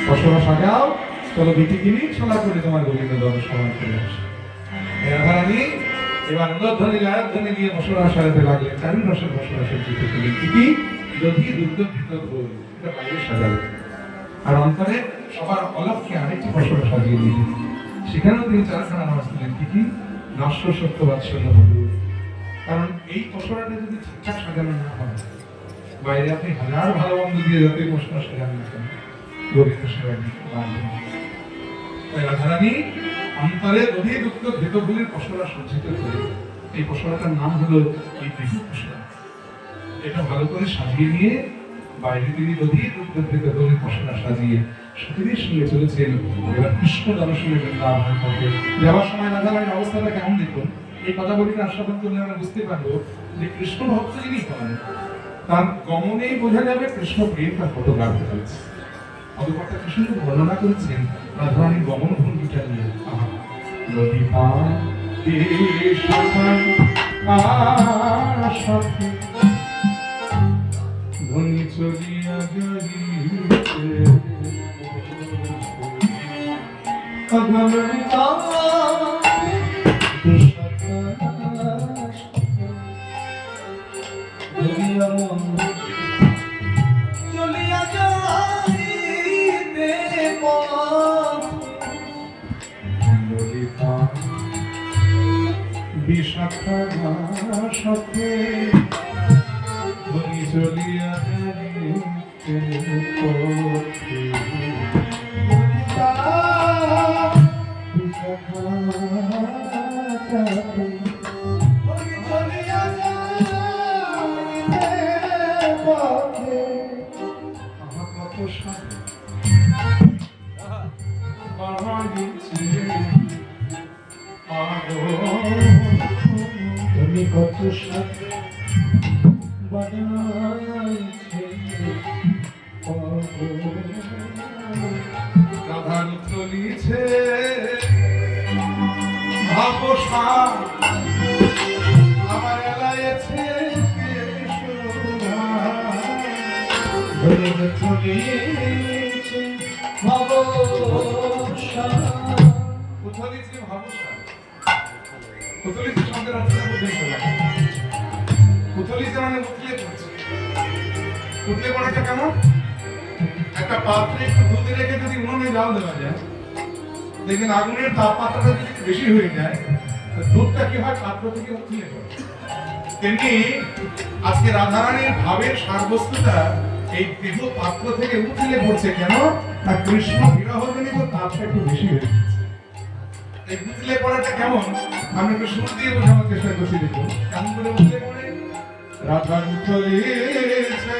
পশরা সাজাও, চলো বিটিকিনি ছোলা করে তোমার গোবিন্দ দল সমান করে আসে। রাধারানী এবার উন্নধ্বনি গায়ধ্বনি নিয়ে পশরা সাজাতে লাগলেন। চারি রসের পশরা সজ্জিত করলেন। কি দধি দুগ্ধ ভিতর গোল, এটা বাইরে সাজালেন। আর অন্তরে সবার অলক্ষ্যে আরেকটি পশরা সাজিয়ে দিলেন। সেখানেও তিনি চারখানা নামাজ দিলেন। কি নশ্বর সত্য বাৎসল্য মধুর। কারণ এই পশরাটা যদি ঠিকঠাক সাজানো না হয়, বাইরে আপনি হাজার ভালো মন্দ দিয়ে যতই পশরা সাজান না কেন, গোবিন্দ সেবা দিতে পারবেন না। তাই রাধারানী অন্তরে দধি দুগ্ধ ঘৃতগুলির পশরা সজ্জিত করে, এই পশরাটার নাম হলো এই দেবী পশরা। এটা ভালো করে সাজিয়ে নিয়ে বাইরে তিনি দধি দুগ্ধ ঘৃতগুলির পশরা সাজিয়ে সতীদের সঙ্গে চলেছেন। এবার কৃষ্ণ দর্শনে বৃন্দাবনের পথে যাওয়ার সময় রাধারানীর অবস্থাটা কেমন দেখুন। এই কথা বলিতে আস্বাদন করলে আমরা বুঝতে পারবো যে কৃষ্ণ ভক্ত যিনি হন, তার গমনেই বোঝা যাবে কৃষ্ণ প্রেম তার কত গাঢ় হয়েছে। অতঃপর কৃষ্ণ বর্ণনা করেছেন রাধারানীর গমন ভঙ্গিটা নিয়ে। ললিতা ধ্বনি চলিয়া যাইতে চলিয়া যাইতে ললিতা বিশাখা সাথে ধ্বনি চলিয়া যাইতে পথে কত সাথে বানাইছে রাধার চলিছে ভাবসা আমার এলাইছে চলিছে ভাবসা উথলিছে ভাবসা। উথলিছে শব্দের অর্থ উথলিছে মানে উথলে পড়ছে। উথলে পড়াটা কেমন? একটা পাত্রে একটু দুধ রেখে যদি উনুনে জাল দেওয়া যায়, দেখবেন আগুনের তাপমাত্রাটা যদি বেশি হয়ে যায়, দুধটা কি হয়? পাত্র থেকে উথলে পড়ে। তেমনি আজকে রাধারানীর ভাবের সারবস্তুটা এই দেহ পাত্র থেকে উথলে পড়ছে। কেন? না কৃষ্ণ বিরহজনিত তাপটা একটু বেশি হয়ে গেছে। এই উথলে পড়াটা কেমন আমরা একটু সুর দিয়ে বোঝানোর চেষ্টা করছি। দেখুন কেমন করে উথলে পড়ে। রাধা উথলেছে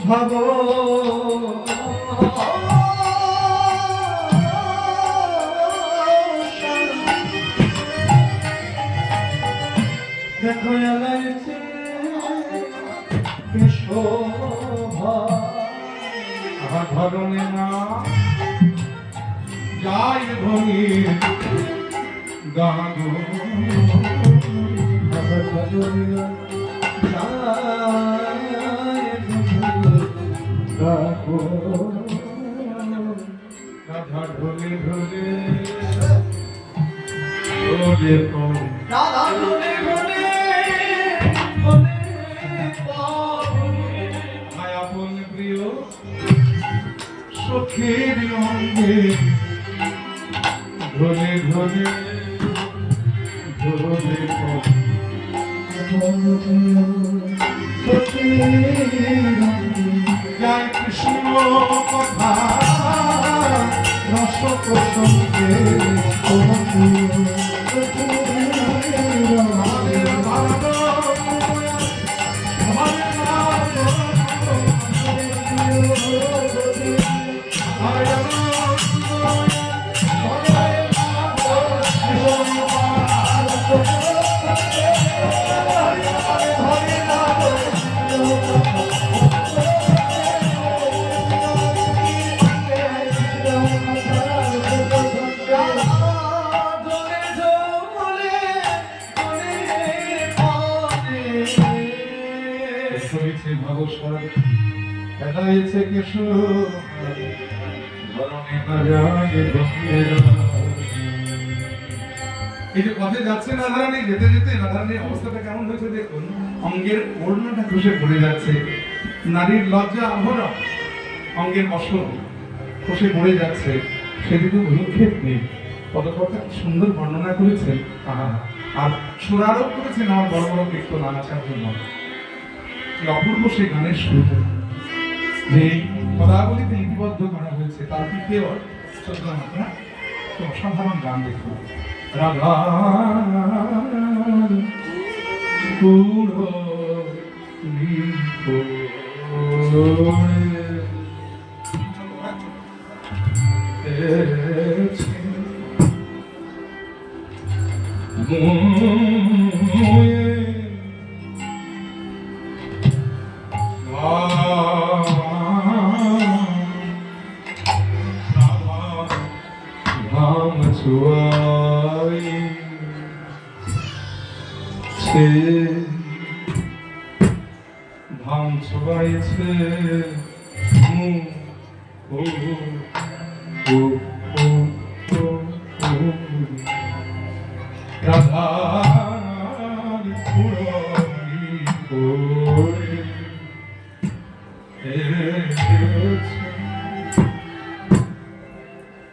ভাবো দেখো এলাইছে শোভা আমার ধরনে না যাই ভঙ্গি গাগো আমার ধরনে না রাধা ঢোলে ঢোলে ঢোলে রাধা ঢোলে ঢোলে সখীর অঙ্গে ধরে ধরে ধরে জয় কৃষ্ণ কথা রস প্রসঙ্গে এলাইছে কিশোর ধরণী না যায় বন্ধের এই যে পথে যাচ্ছে রাধারানী, যেতে যেতে রাধারানীর অবস্থাটা কেমন হয়েছে দেখুন। অঙ্গের ওড়নাটা খসে পড়ে যাচ্ছে, নারীর লজ্জা আভরণ, অঙ্গের বসন খসে পড়ে যাচ্ছে, সেদিকে ভূক্ষেপ নেই। পদকর্তা কি সুন্দর বর্ণনা করেছেন, আর সুরারোপ করেছেন আমার বড় বড় কীর্তন আনাচার জন্য। কি অপূর্ব সেই গানের সুর, যে পদাবলিতে লিপিবদ্ধ করা হয়েছে, তার দ্বিতীয় চোদ্দ মাত্রা তো অসাধারণ গান দেখুন। রাধা ধাম ছোয়াইছে রাধার পুরী করে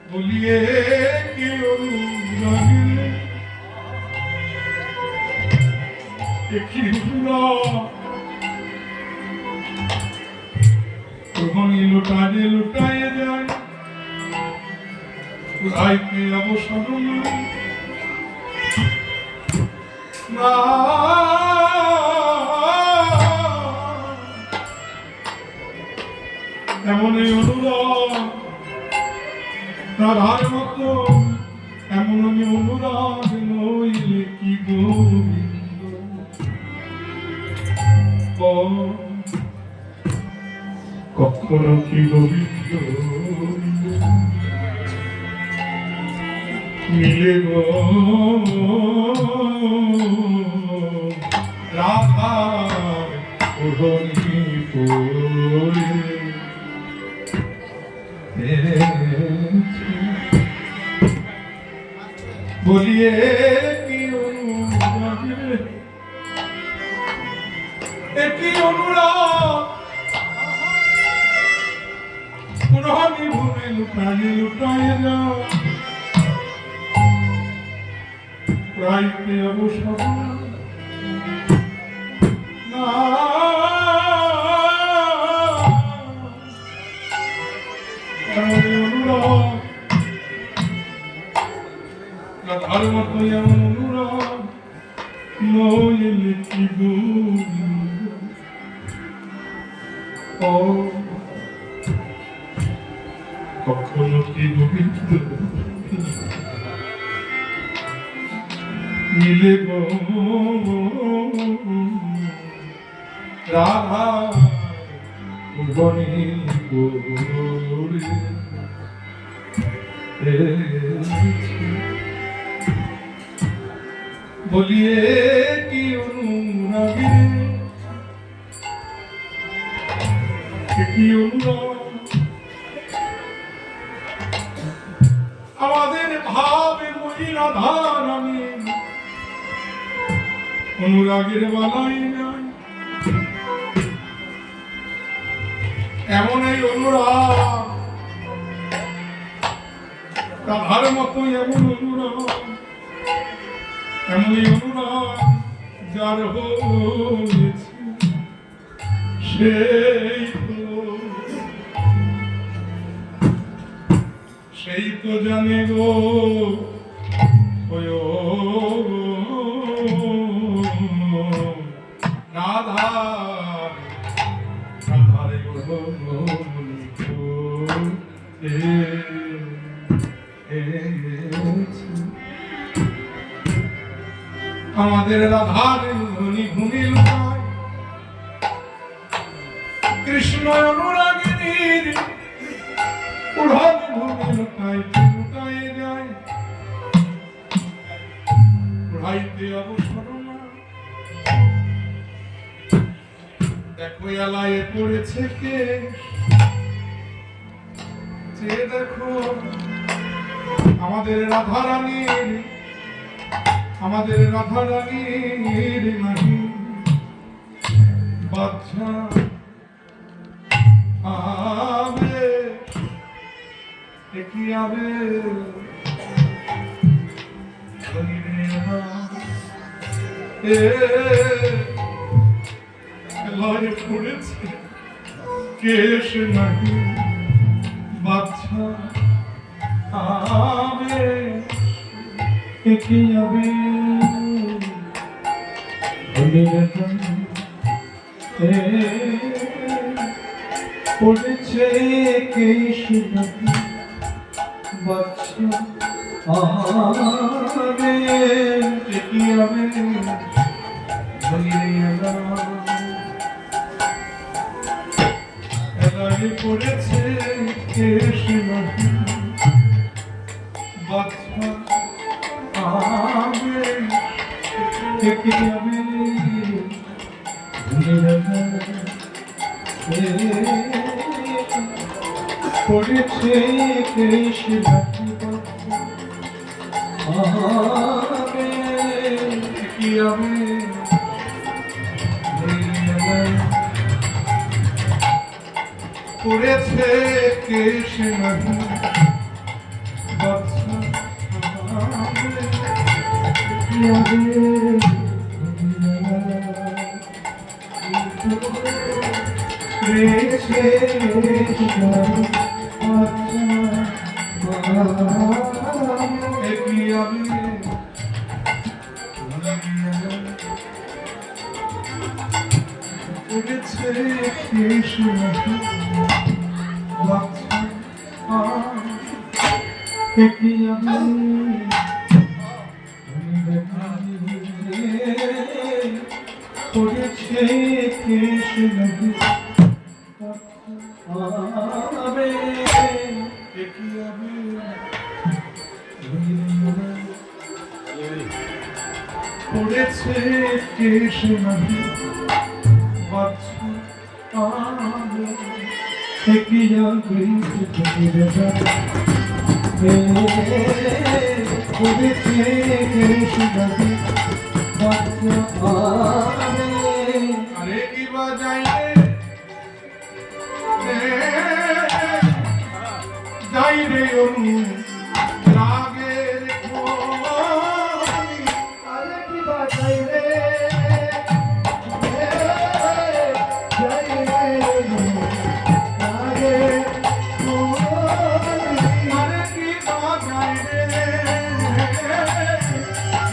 বলিয়ে কি অনুরাগে একই লুটায়ে লুটায়ে যায় রাইতে অবসর না এমন অনুরাগ তার মতো, এমন অনুরাগ নইলে কি গোবিন্দ কখনো কি গোবিন্দ মিলে গো রাধা ওড়নি পরে বলিয়ে কি অনুরাগে একই অনুরাগ পুরহানি ভূমে লুটায়ে লুটায়ে যাও রাইতে অবসর না অনুরাগ রাধার মতো এমন অনুরাগ নইলে কি গোবিন্দ ও কখনো কি গোবিন্দ মিলে গো রাধা গণি গোরে বলিয়ে কি অনুরাগে কি অনুরাগ আমাদের ভাবে মই রাধারানী অনুরাগের বালাই নাই এমন এই অনুরাগ রাধার মতো এমন অনুরাগ, এমনই অনুরাগ যার হয়েছে সেই তো জানে গো ওই ও রাধা রাধারে গো আমাদের রাধার ধনী ভূমি লুকায় কৃষ্ণ অনুরাগিনীর উড়ান ভূমি লুকায় লুকায় যায় উড়াইতে অবসর না দেখো এলায় পড়েছে কে যে দেখো আমাদের রাধারানীর নাহি বাচ্চা আবে কি আবে লয়ে পড়েছে কেশ নাহি বাচ্চা আবে কি আবে পড়েছে কেশ বাচ্চা আবে কি আবে এলাহি পড়েছে কেশ নাহি বাচ্চা আবে কি আবে পড়েছে কেশ আবে কি আবে পড়েছে কেশ নাহি বাচ্চা আবে কি আবে পড়েছে কেশ কি আবে পড়েছে কেশ নাহি বাচ্চা কি আবে পড়েছে কেশ নাহি আবে কি আবে পড়েছে কেশ নাহি বাচ্চা আবে কি আবে পড়েছে কেশ নাহি বাচ্চা আবে আরে কি বাজাই যাই রে অনু রাগের খোলি আরে কি বাজাই রে জয় রে আরে আরে কি বাজাই রে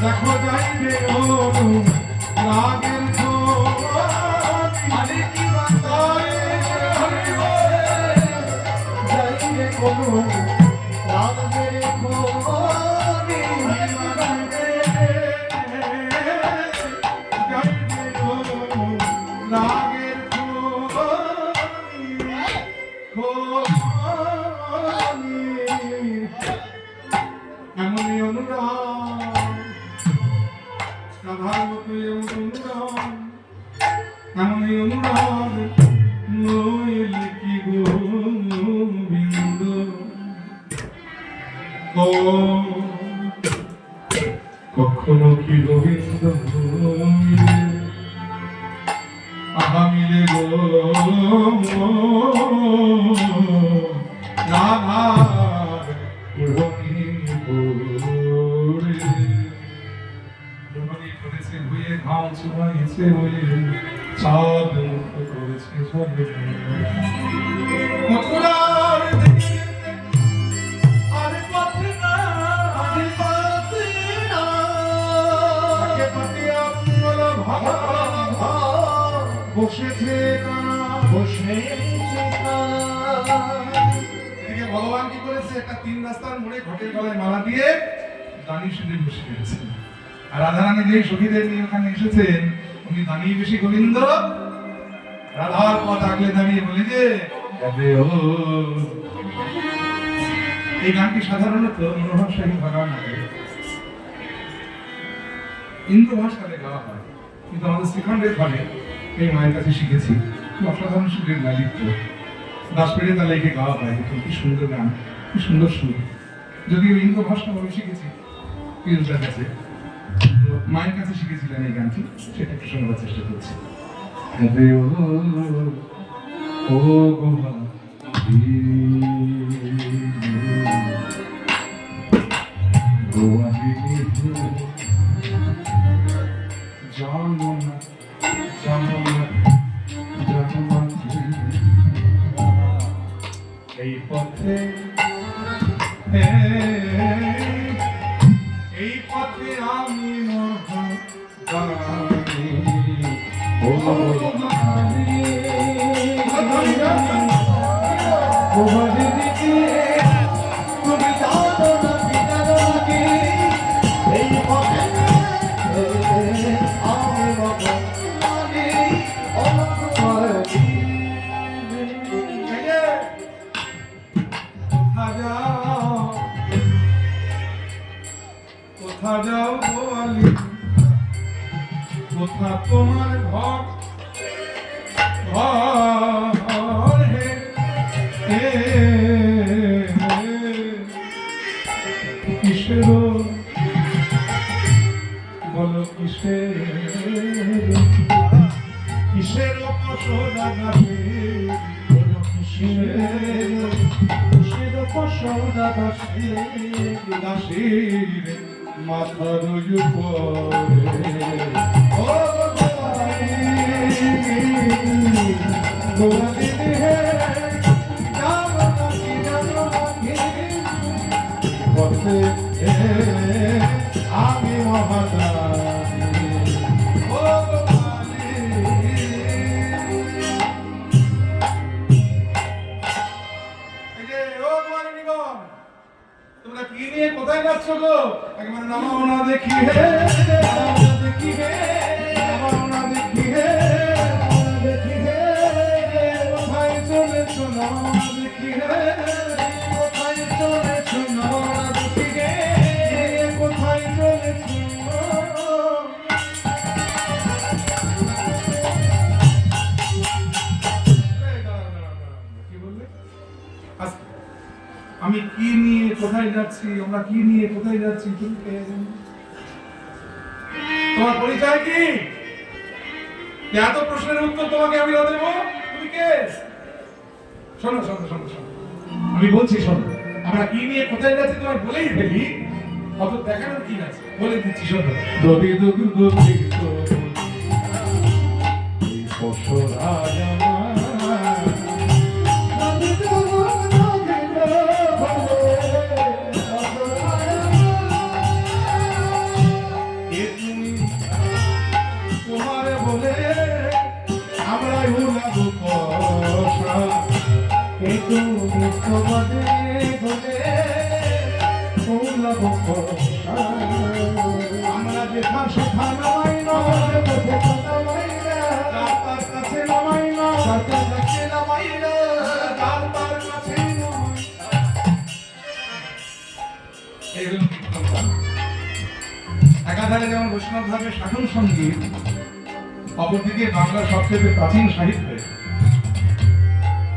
দেখো যাই রে অনু রাগের খোলি আরে কি বাজাই জয় রে কোনো রাম রে কোনি এমনই অনুরাগ রাধার মতো এমনই অনুরাগ নইলে কি গোবিন্দ কখনো কি গোবিন্দ আগামীরে গো রাধার মুক্ত করেছে সবে মথুরার দিকে আর পথে না আরে পাতে না তাকে পাতিয়া মঙ্গল ভাগা বসেছে কানা বসেছে কানা এদিকে ভগবান কি করেছে একটা তিন রাস্তার মোড়ে ঘটের গলায় মালা দিয়ে দানি সেজে বসে গেছেন আর রাধারানী যেই সখীদের নিয়ে ওখানে এসেছেন উনি দাঁড়িয়ে বেশি গোবিন্দ রাধার পথ আগলে দাঁড়িয়ে বলে যে যাবে ও এই গানটি সাধারণত মনোহর শাহী ভাগান আগে ইন্দ্রভাষাতে গাওয়া হয় কিন্তু আমাদের শ্রীখণ্ডের ঘরে এই মায়ের কাছে শিখেছি খুব অসাধারণ সুরের লালিত্য দাসপেড়ে তাহলে একে গাওয়া হয় দেখুন কি সুন্দর গান কি সুন্দর সুর যদিও ইন্দ্রভাষা আমি শিখেছি পিরুজদার কাছে তো মায়ের কাছে শিখেছিলাম এই গানটি সেটা একটু শোনাবার চেষ্টা করছি আরে ও গোমা জানো না জানো না জানো না এই পথে এই পথে আমি মহাদানী ও মহাদানী তোমার দিকে তুমি জানো না বিনা লাগে এই পথে আমি বাবা লাগে অনন্তকাল কোথা যাও গোয়ালি কোথা তোমার ঘর ঘর হে কিসের বলো কিসের কিসের পশোদা গাছে বলো কিসের কিসের পশোদা দাসে দাসীর মাথার উপরে ও গোবিন্দ হে জানো নাকি পথে আমি মহাদানী ও গোপালী এই যে ও গোপালী নিগম তোমরা কি নিয়ে কোথায় যাচ্ছ গো একবার নামাও না দেখি হে নামাও না দেখি হে নামাও না দেখি হে দেখি হে কোথায় চলেছ নামাও না দেখি হে কোথায় চলেছ নামাও না দেখি হে কোথায় চলেছ কি বললে আচ্ছা আমি কি নিয়ে কোথায় যাচ্ছি আমরা কি নিয়ে কোথায় যাচ্ছি তুমি কে জানো? তোমার পরিচয় কি এত প্রশ্নের উত্তর তোমাকে আমি দেব তুমি কে শোনো শোনো শোনো শোনো আমি বলছি শোনো আমরা কি নিয়ে কোথায় যাচ্ছি তোমার বলেই ফেলি অত দেখানোর কি আছে বলে দিচ্ছি শোনো দবি দবি দবি এই পশরা জানা তোমার বলে আমরা উড়াবো কষা কে তুমি তোমাদের বলে উড়াবো কষা আমরা যেথা সেথা নামাই না তার কাছে নামাই না তার কাছে নামাই না এইগুলো কীর্তন গান। একাধারে যেমন বৈষ্ণব ধর্মের শাসন সঙ্গীত অপরদিকে বাংলার সবচেয়ে প্রাচীন সাহিত্যে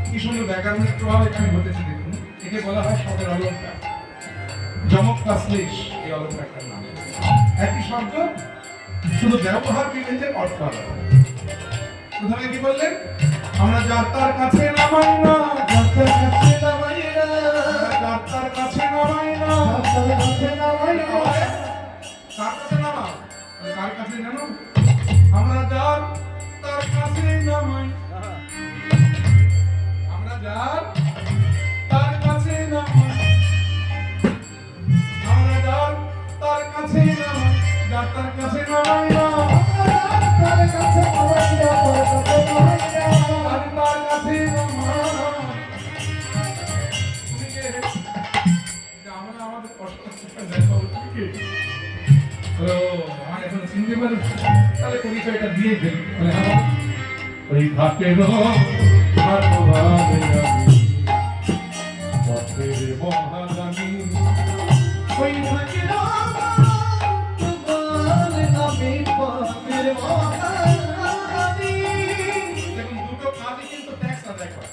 কি সুন্দর ব্যাকরণের প্রভাব এখানে ঘটেছে দেখুন একে বলা হয় শব্দের অলঙ্কার যমক তাসলিশ এই অলঙ্কারটার নাম একই শব্দ শুধু ব্যবহার বিভেদের অর্থ আলাদা প্রথমে কি বললেন আমরা যাত্রার কাছে নামাই না যাত্রার কাছে নামাই না যাত্রার কাছে নামাই না যাত্রার কাছে নামাই না কার কাছে নামাও কার কাছে জানো আমরা যার তার কাছে নামাই ওই ঘাটের ভালোভাবে আমি পথের মহাদানি ওই ঘাটের তোমার আমি পথের মহারানী। দেখুন দুটো কাজই কিন্তু ট্যাক্স আদায় করে,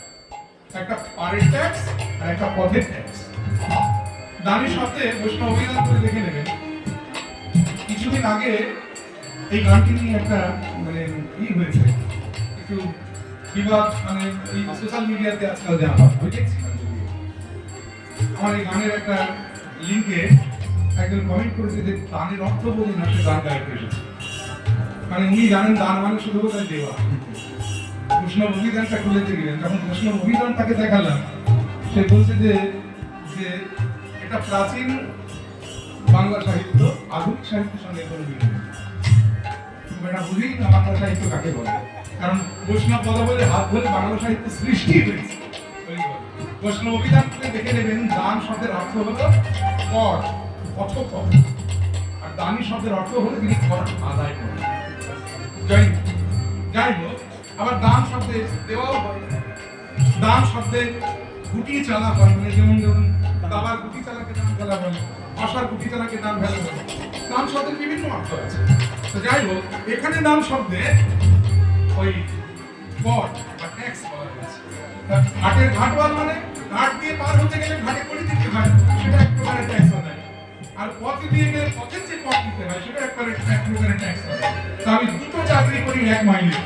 একটা পারের ট্যাক্স আর একটা পথের ট্যাক্স। দানির সাথে বৈষ্ণব অভিধান করে দেখে নেবেন, কিছুদিন আগে এই গানটি নিয়ে একটা মানে হয়েছে, একটু বিবাদ, মানে এই সোশ্যাল মিডিয়াতে আজকাল দেওয়া হয়, আমি দেখছিলাম যদিও। আমার এই গানের একটা লিঙ্কে একজন কমেন্ট করেছে যে দানের অর্থ বোঝে না, সে দান গাইতে এসেছে। মানে উনি জানেন দান মানে শুধু বোধহয় দেওয়া। বৈষ্ণব অভিধানটা খুলে দেখলেন, যখন বৈষ্ণব অভিধান তাকে দেখালাম, সে বলছে যে যে এটা প্রাচীন বাংলা সাহিত্য আধুনিক সাহিত্যের সঙ্গে কোনো মিল নেই। এটা বুঝি না বাংলা সাহিত্য কাকে বলে, কারণ বৈষ্ণব পদ বলে হাত ধরে বাংলা সাহিত্য সৃষ্টি হয়েছে। বৈষ্ণব অভিধান থেকে দেখে নেবেন, দান শব্দের অর্থ হলো কর, অথকর, আর দানি শব্দের অর্থ হলো তিনি কর আদায় করেন। যাই হোক, আবার দান শব্দে দেওয়াও হয়, দান শব্দে গুটি চালা হয়, মানে যেমন যেমন দাবার গুটি চালাকে দান ফেলা বলে, আশার গুটি চালাকে দান ফেলা বলে। দান শব্দের বিভিন্ন অর্থ আছে। তো যাই হোক, এখানে দান শব্দে ওই কর বা ট্যাক্স বলা হয়েছে। ঘাটের ঘাটওয়াল মানে ঘাট দিয়ে পার হতে গেলে ঘাটে করে দিতে হয়, সেটা এক প্রকারের ট্যাক্স আদায়। আর পথে দিয়ে গেলে পথের যে কর দিতে হয়, সেটা এক প্রকারের ট্যাক্স আদায়। তো আমি দুটো চাকরি করি এক মাইনে,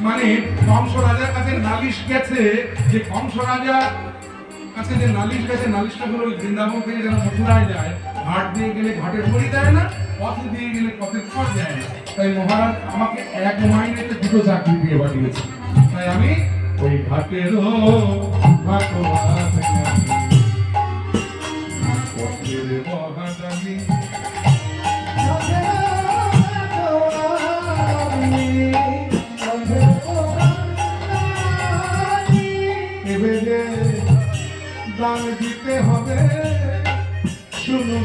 মানে কংস রাজার কাছে নালিশ গেছে, যে কংস রাজার কাছে যে নালিশ গেছে, নালিশটা হলো ওই বৃন্দাবন থেকে যারা মথুরায় যায়, ঘাট দিয়ে গেলে ঘাটের খড়ি দেয় না, পথে দিয়ে গেলে পথের খড় দেয় না। তাই মহারাজ আমাকে এক মাইনেতে দুটো চাকরি দিয়ে পাঠিয়েছে। তাই আমি ওই ঘাটের ভালোভাবে আমি পথের মহাদানি। এবারে দান দিতে হবে, শুনো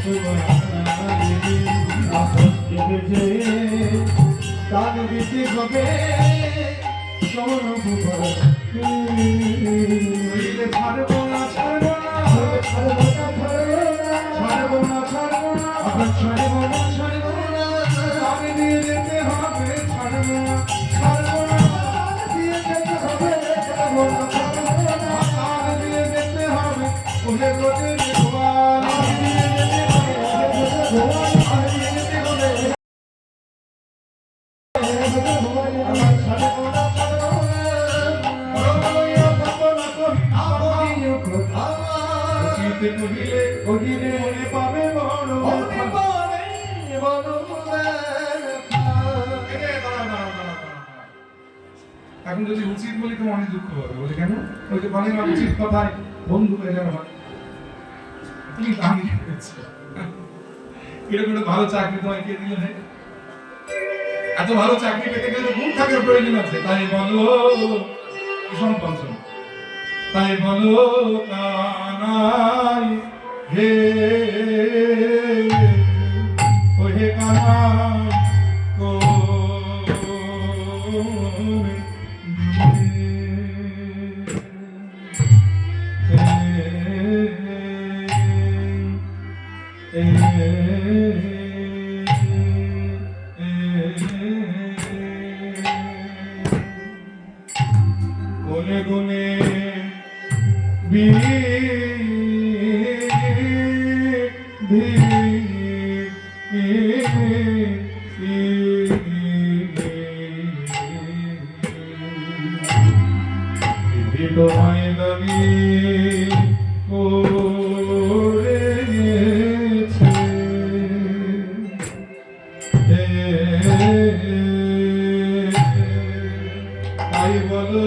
এবারে দান দিতে হবে, শোনো ছাড়বো না ছাড়বো না ছাড়বো না ছাড়বো না ছাড়বো না ছাড়বো না ছাড়বো না দান দিয়ে যেতে হবে, ছাড়বো না ছাড়বো না দিয়ে যেতে হবে, ছাড়বো না ছাড়বো না দান দিয়ে যেতে হবে, ওহে গোদের ভগবান দিয়ে যেতে হবে, ভগবান দিয়ে যেতে হবে, ছাড়বো না ছাড়বো না কহিলে মনে পাবে বড় এখন যদি উচিত বলি তো অনেক দুঃখ হবে, বলে কেন? ওই যে বলে না উচিত কথায় বন্ধু হয়ে যাবে, তুমি দামি হয়েছে, এরকম একটা ভালো চাকরি তোমায় কে দিলে না? এত ভালো চাকরি পেতে গেলে গুণ থাকার প্রয়োজন আছে। তাই বলো কুসুম পঞ্চম, তাই বলো কানাই হে ওহে কানাই গুনে গুনে তোমায় দাবি করেছে তাই বলো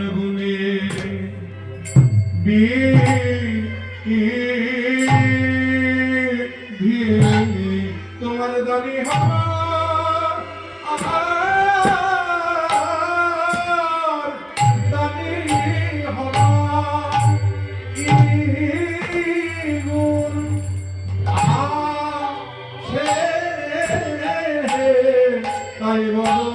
গুনে গুনে তোমার দানি আমার দানি গুণ তাই বলো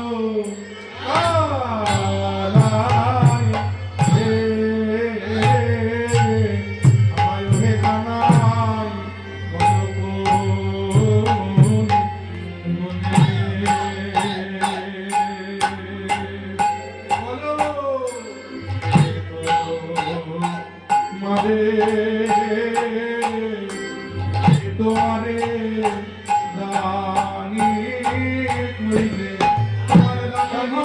তোমারে দানি কইলে তোমার দানি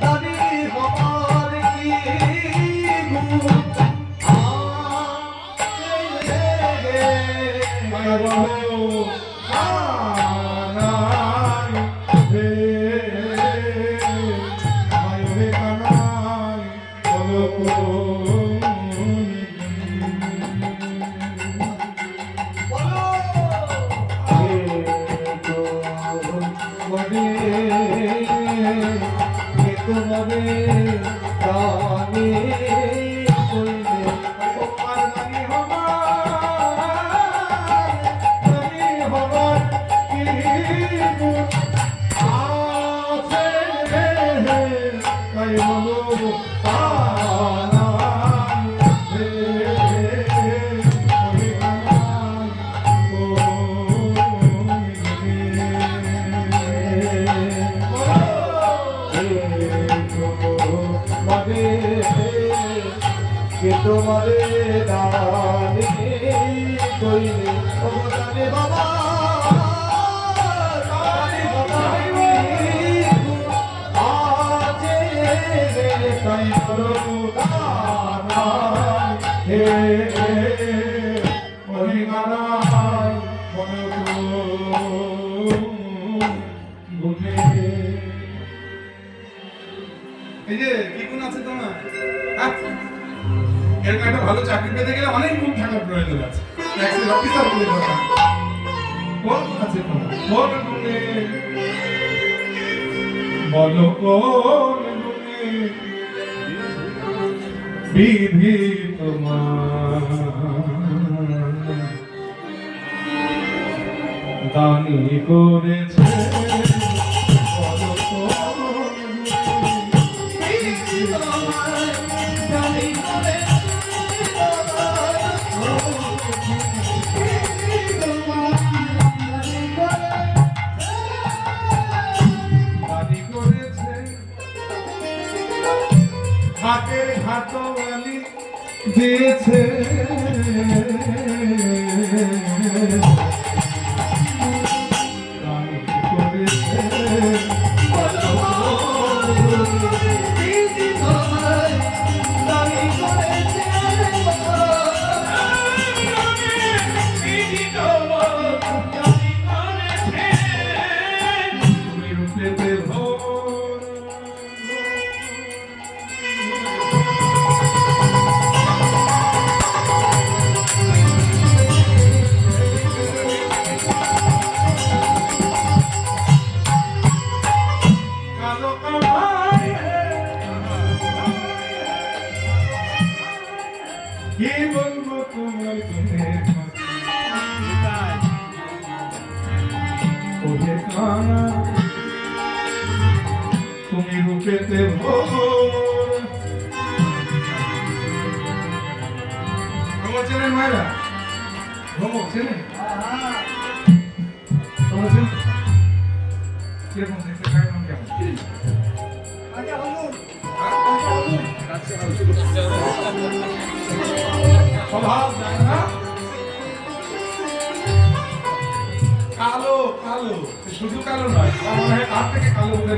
দানি হবার কি গুণ মায়া বলো আনাই হে মায়া হে কানাই বলো তোমারে দানি কইলে তোমার দানি হবার কি গুণ আছে তাই বলো আনাই হে ওই কানাই তোমারে দানি কইলে ও দানি বাবা দানি বাবা আজে তাই বলো হে ওই কানাই বলো গুনে এই যে কি গুণ আছে তোমার? হ্যাঁ? এরকম একটা ভালো চাকরি পেতে গেলে অনেক গুণ থাকার প্রয়োজন আছে। ট্যাক্সের অফিসার বলে কথা। কোন গুণ আছে তোমার? কোন গুণে? বলো কোন গুণে বিধি তোমার দানি করেছে বলো কোন দানি করেছে হাতের হাতওয়ালি দিয়েছে দানি করেছে তুমি রূপেতে ভোর কালো কামাই কি বলবো তোমার গুণের ওহে কানা তুমি রূপেতে ভোর ভ্রমর চেনেন মায়েরা? ভ্রমর চেনেন? তোমরা চেনো? কিরকম দেখতে? গায়ের রং কেমন? স্বভাব জানে না? কালো কালো শুধু কালো নয়, আমার মনে হয় তার থেকে কালো বলে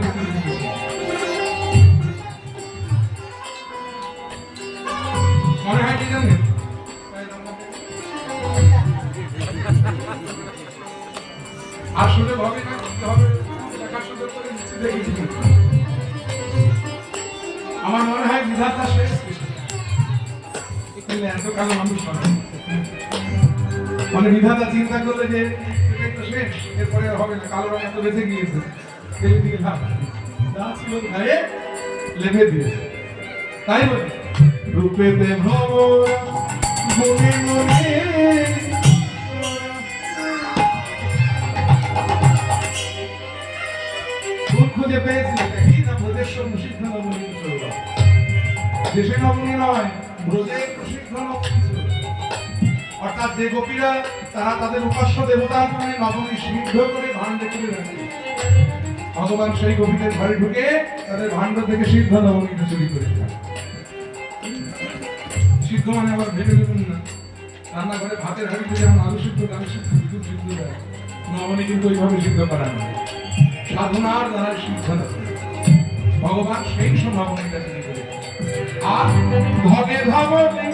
মনে হয় কি জানেন? আসলে ভাবে না করতে হবে, দেখা সুন্দর করে নিচ্ছে দেখেছি। আমার মনে হয় বিধাতা শেষ এত কালো মানুষ নয়। মানে বিধাতা চিন্তা করলে যে এটাই তো শেষ, এরপরে আর হবে না, কালো রং এত বেঁচে গিয়েছে, ফেলে দিয়ে লাভ নেই। যা ছিল গায়ে লেপে দিয়েছে। তাই বলি রূপেতে ভ্রমরা মনে মনে ফুল খুঁজে পেয়েছি, দেখি না ব্রজের প্রসিদ্ধ নবনী চলল। দেশে নবনী নয়, ব্রজের প্রসিদ্ধ নবনী চলল। অর্থাৎ যে গোপীরা তারা তাদের উপাস্য দেবতার মানে নবনী সিদ্ধ করে ভাণ্ডে তুলে রাখে, ভগবান সেই গোপীদের ঘরে ঢুকে তাদের ভাণ্ড থেকে সিদ্ধ নবনীটা চুরি করে খায়। সিদ্ধ মানে আবার ভেবে নেবেন না রান্নাঘরে ভাতের হাঁড়িতে যেমন আলু সিদ্ধ ডাল সিদ্ধ বিদ্যুৎ সিদ্ধ দেয়, নবনী কিন্তু ওইভাবে সিদ্ধ করা নয়, সাধনার দ্বারা সিদ্ধ না করে। ভগবান সেই সম্ভাবনাটা চুরি করে আর ধনে ধবনে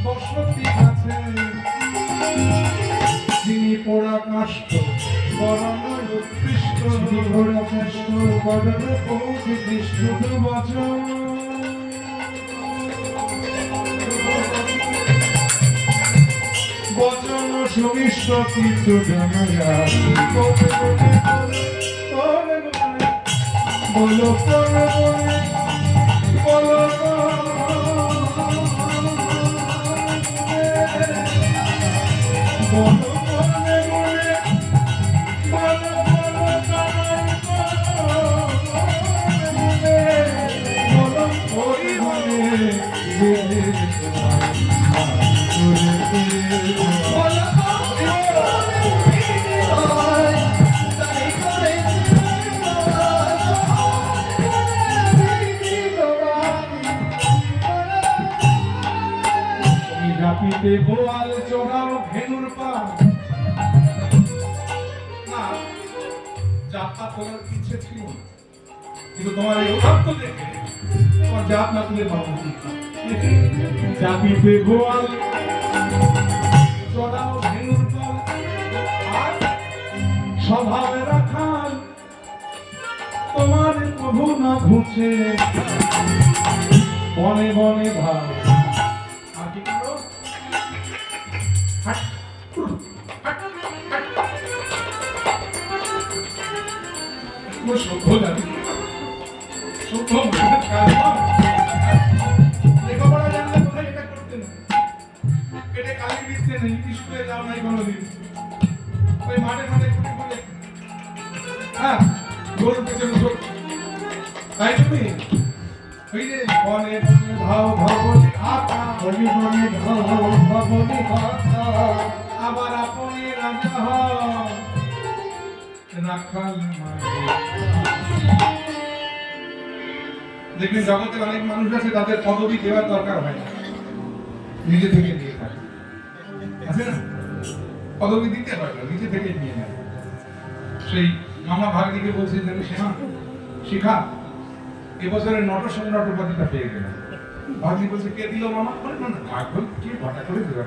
বসতি আছে তিনি পোড়া কাষ্ঠ বরণ উৎকৃষ্ট ঘোড়া কৃষ্ণ বদন পৌঁছে কৃষ্ণ বচন বচন সমিষ্ট তীর্থ জানায়া বলো বলো বলো জাপিতে গোয়াল চড়াও ভেনুর পা না, যাত্রা তোলার ইচ্ছে ছিল না, কিন্তু তোমার এই অভাব দেখে তোমার জাত না তুলে পাবো। চাপিতে গোয়াল চড়াও ভেনুর পা আর স্বভাবে রাখাল তোমার প্রভু না ঘুচে বনে বনে ভাব। আর কি করো? হাট, হাট, হাট। পুরো সভ্য জাতি, সভ্য মানুষের কাজ নয়। লেখাপড়া জানলে কোথায় এটা করতে না, পেটে কালি বিদ্যে নেই, স্কুলে যাও নাই কোনোদিন, ওই মাঠে মাঠে ঘুরে ঘুরে হ্যাঁ গরুর পেছনে চোখ। তাই তুমি ওই যে বনে বনে ভাও ভগবতী আকা বলি বনে ভাও ভবনি ভাতা আবার আপনি রাজা হও রাখাল মাঝে। দেখবেন জগতে অনেক মানুষ আছে তাদের পদবি দেওয়ার দরকার হয় না, নিজে থেকে নিয়ে থাকে, আছে না? পদবি দিতে হয় না, নিজে থেকে নিয়ে নেয়। সেই মামা ভাগ্নিকে বলছে যে শিখা এবছরের নট সম্রাট উপাধিটা পেয়ে গেলাম। ভাগ্নি বলছে কে দিল মামা? না না ভাগ্য কি ঘটা করে দিল।